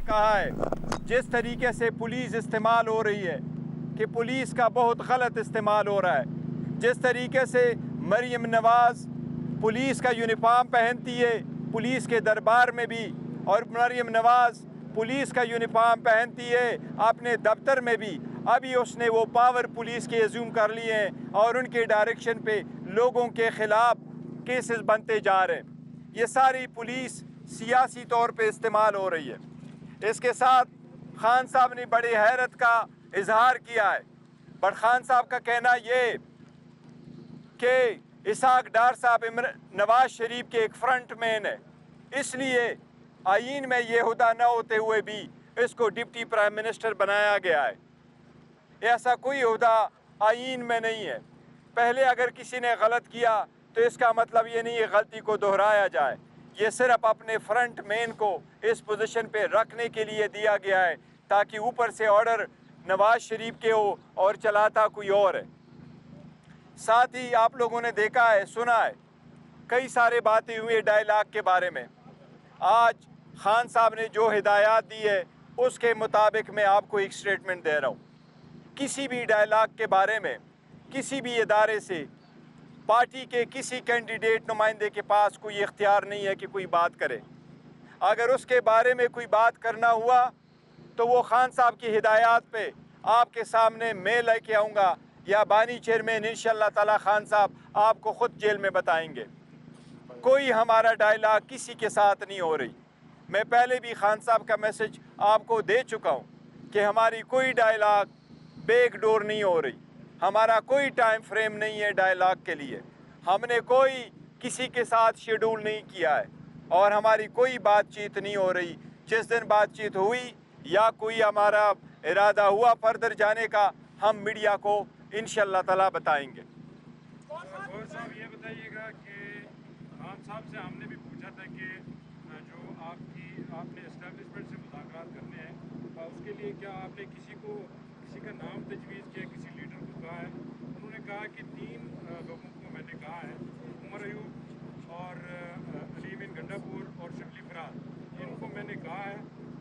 کہا ہے جس طریقے سے پولیس استعمال ہو رہی ہے کہ پولیس کا بہت غلط استعمال ہو رہا ہے، جس طریقے سے مریم نواز پولیس کا یونیفارم پہنتی ہے پولیس کے دربار میں بھی، اور مریم نواز پولیس کا یونیفارم پہنتی ہے اپنے دفتر میں بھی، ابھی اس نے وہ پاور پولیس کے ایزیوم کر لیے ہیں اور ان کے ڈائریکشن پہ لوگوں کے خلاف کیسز بنتے جا رہے ہیں۔ یہ ساری پولیس سیاسی طور پہ استعمال ہو رہی ہے۔ اس کے ساتھ خان صاحب نے بڑی حیرت کا اظہار کیا ہے۔ بٹ خان صاحب کا کہنا یہ کہ اسحاق ڈار صاحب نواز شریف کے ایک فرنٹ مین ہے، اس لیے آئین میں یہ عہدہ نہ ہوتے ہوئے بھی اس کو ڈپٹی پرائم منسٹر بنایا گیا ہے۔ ایسا کوئی عہدہ آئین میں نہیں ہے۔ پہلے اگر کسی نے غلط کیا تو اس کا مطلب یہ نہیں ہے غلطی کو دہرایا جائے، یہ صرف اپنے فرنٹ مین کو اس پوزیشن پہ رکھنے کے لیے دیا گیا ہے تاکہ اوپر سے آرڈر نواز شریف کے ہو اور چلاتا کوئی اور ہے۔ ساتھ ہی آپ لوگوں نے دیکھا ہے، سنا ہے، کئی سارے باتیں ہوئی ڈائیلاگ کے بارے میں۔ آج خان صاحب نے جو ہدایات دی ہے اس کے مطابق میں آپ کو ایک سٹیٹمنٹ دے رہا ہوں۔ کسی بھی ڈائیلاگ کے بارے میں کسی بھی ادارے سے پارٹی کے کسی کینڈیڈیٹ نمائندے کے پاس کوئی اختیار نہیں ہے کہ کوئی بات کرے۔ اگر اس کے بارے میں کوئی بات کرنا ہوا تو وہ خان صاحب کی ہدایات پہ آپ کے سامنے میں لے کے آؤں گا، یا بانی چیئرمین انشاءاللہ تعالی خان صاحب آپ کو خود جیل میں بتائیں گے۔ کوئی ہمارا ڈائیلاگ کسی کے ساتھ نہیں ہو رہی۔ میں پہلے بھی خان صاحب کا میسج آپ کو دے چکا ہوں کہ ہماری کوئی ڈائیلاگ بیک ڈور نہیں ہو رہی، ہمارا کوئی ٹائم فریم نہیں ہے ڈائیلاگ کے لیے، ہم نے کوئی کسی کے ساتھ شیڈول نہیں کیا ہے اور ہماری کوئی بات چیت نہیں ہو رہی۔ جس دن بات چیت ہوئی یا کوئی ہمارا ارادہ ہوا فردر جانے کا، ہم میڈیا کو انشاءاللہ تعالی بتائیں گے۔ گور صاحب یہ بتائیے گا کہ خان صاحب سے ہم نے بھی پوچھا تھا کہ جو آپ نے اسٹیبلشمنٹ سے مذاکرات کرنے ہیں اس کے لیے کیا آپ نے کسی کا نام تجویز کیا، کسی لیڈر کو کہا ہے؟ انہوں نے کہا کہ 3 لوگوں کو میں نے کہا ہے، عمر ایوب اور علی بن گنڈاپور اور شبلی فراز، ان کو میں نے کہا ہے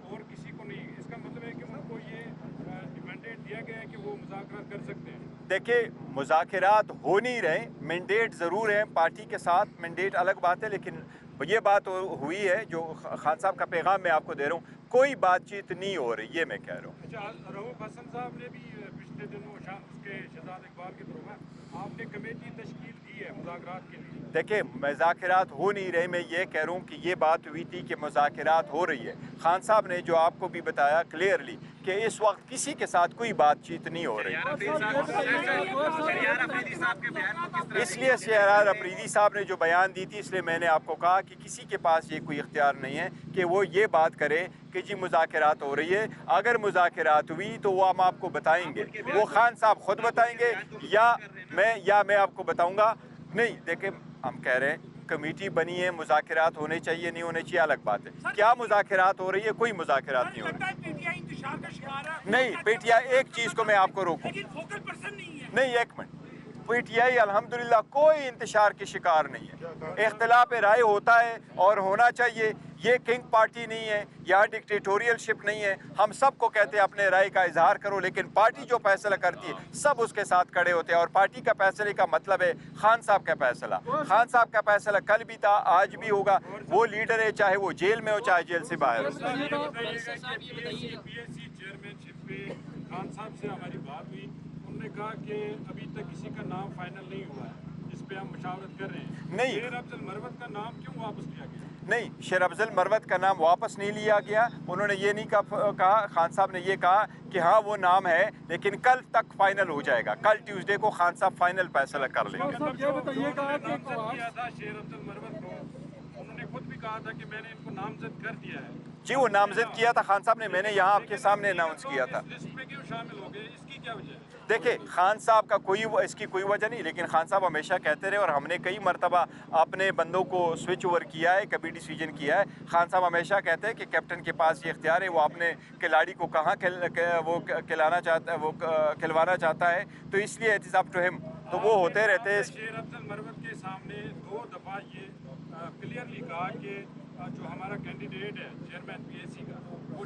اور کسی کو نہیں۔ اس کا مطلب ہے کہ ان کو یہ مینڈیٹ دیا گیا ہے کہ وہ مذاکرات کر سکتے ہیں۔ دیکھیں، مذاکرات ہو نہیں رہے، مینڈیٹ ضرور ہے پارٹی کے ساتھ، مینڈیٹ الگ بات ہے، لیکن یہ بات ہوئی ہے جو خان صاحب کا پیغام میں آپ کو دے رہا ہوں، کوئی بات چیت نہیں ہو رہی، یہ میں کہہ رہا ہوں۔ اچھا، رؤوف حسن صاحب نے بھی پچھلے دنوں اس کے شہزاد اقبال کے دوران آپ نے کمیٹی تشکیل دی ہے مذاکرات کے لیے۔ دیکھیں، مذاکرات ہو نہیں رہے، میں یہ کہہ رہا ہوں کہ یہ بات ہوئی تھی کہ مذاکرات ہو رہی ہے۔ خان صاحب نے جو آپ کو بھی بتایا کلیئرلی کہ اس وقت کسی کے ساتھ کوئی بات چیت نہیں ہو رہی۔ اس لیے شہریار افریدی صاحب نے جو بیان دی تھی، اس لیے میں نے آپ کو کہا کہ کسی کے پاس یہ کوئی اختیار نہیں ہے کہ وہ یہ بات کرے کہ جی مذاکرات ہو رہی ہے۔ اگر مذاکرات ہوئی تو وہ ہم آپ کو بتائیں گے، وہ خان صاحب خود بتائیں گے یا میں آپ کو بتاؤں گا۔ نہیں، دیکھیں، ہم کہہ رہے ہیں کمیٹی بنی ہے، مذاکرات ہونے چاہیے نہیں ہونے چاہیے الگ بات ہے۔ کیا مذاکرات ہو رہی ہے؟ کوئی مذاکرات نہیں ہو رہی۔ نہیں، پی ٹی آئی، ایک چیز کو میں آپ کو روکوں، نہیں، ایک منٹ، پی ٹی آئی الحمدللہ کوئی انتشار کے شکار نہیں ہے۔ اختلاف رائے ہوتا ہے اور ہونا چاہیے، یہ کنگ پارٹی نہیں ہے، یہاں ڈکٹیٹوریل شپ نہیں ہے۔ ہم سب کو کہتے ہیں اپنے رائے کا اظہار کرو، لیکن پارٹی جو فیصلہ کرتی ہے سب اس کے ساتھ کھڑے ہوتے ہیں، اور پارٹی کا فیصلے کا مطلب ہے خان صاحب کا فیصلہ۔ خان صاحب کا فیصلہ کل بھی تھا، آج بھی ہوگا۔ وہ لیڈر ہے، چاہے وہ جیل میں ہو چاہے جیل سے باہر ہو۔ پی ایس سی چیئرمین شپ پہ خان صاحب سے ہماری بات ہوئی، انہوں نے کہا کہ ابھی تک کسی کا نام فائنل نہیں ہوا ہے، اس پہ ہم مشاورت کر رہے ہیں۔ نہیں، شیر افضل مروت کا نام کیوں واپس لیا گیا؟ نہیں، شیر افضل مروت کا نام واپس نہیں لیا گیا۔ انہوں نے یہ نہیں کہا، خان صاحب نے یہ کہا کہ ہاں وہ نام ہے لیکن کل تک فائنل ہو جائے گا، کل ٹیوزڈے کو خان صاحب فائنل فیصلہ کر لیں گے۔ کیا تھا شیر افضل مروت کو، انہوں نے خود بھی کہا تھا کہ میں نے ان کو نامزد کر دیا ہے۔ جی، وہ نامزد کیا تھا خان صاحب نے، میں نے یہاں آپ کے سامنے اناؤنس کیا تھا۔ اس لسٹ میں کیوں شامل ہو گئے، اس کی کیا وجہ ہے؟ دیکھیں، خان صاحب کا اس کی کوئی وجہ نہیں، لیکن خان صاحب ہمیشہ کہتے رہے اور ہم نے کئی مرتبہ اپنے بندوں کو سوئچ اوور کیا ہے، کبھی ڈیسیجن کیا ہے۔ خان صاحب ہمیشہ کہتے ہیں کہ کیپٹن کے پاس یہ اختیار ہے، وہ اپنے کھلاڑی کو کہاں وہ کھلوانا چاہتا ہے، تو اس لیے اٹ از اپ ٹو ہم، تو وہ ہوتے رہتے ہیں۔ شیر افضل مروت کے سامنے 2 دفعہ یہ کلیئرلی کہا کہ جو ہمارا کینڈیڈیٹ ہے چیئرمین پی ایس سی کا، وہ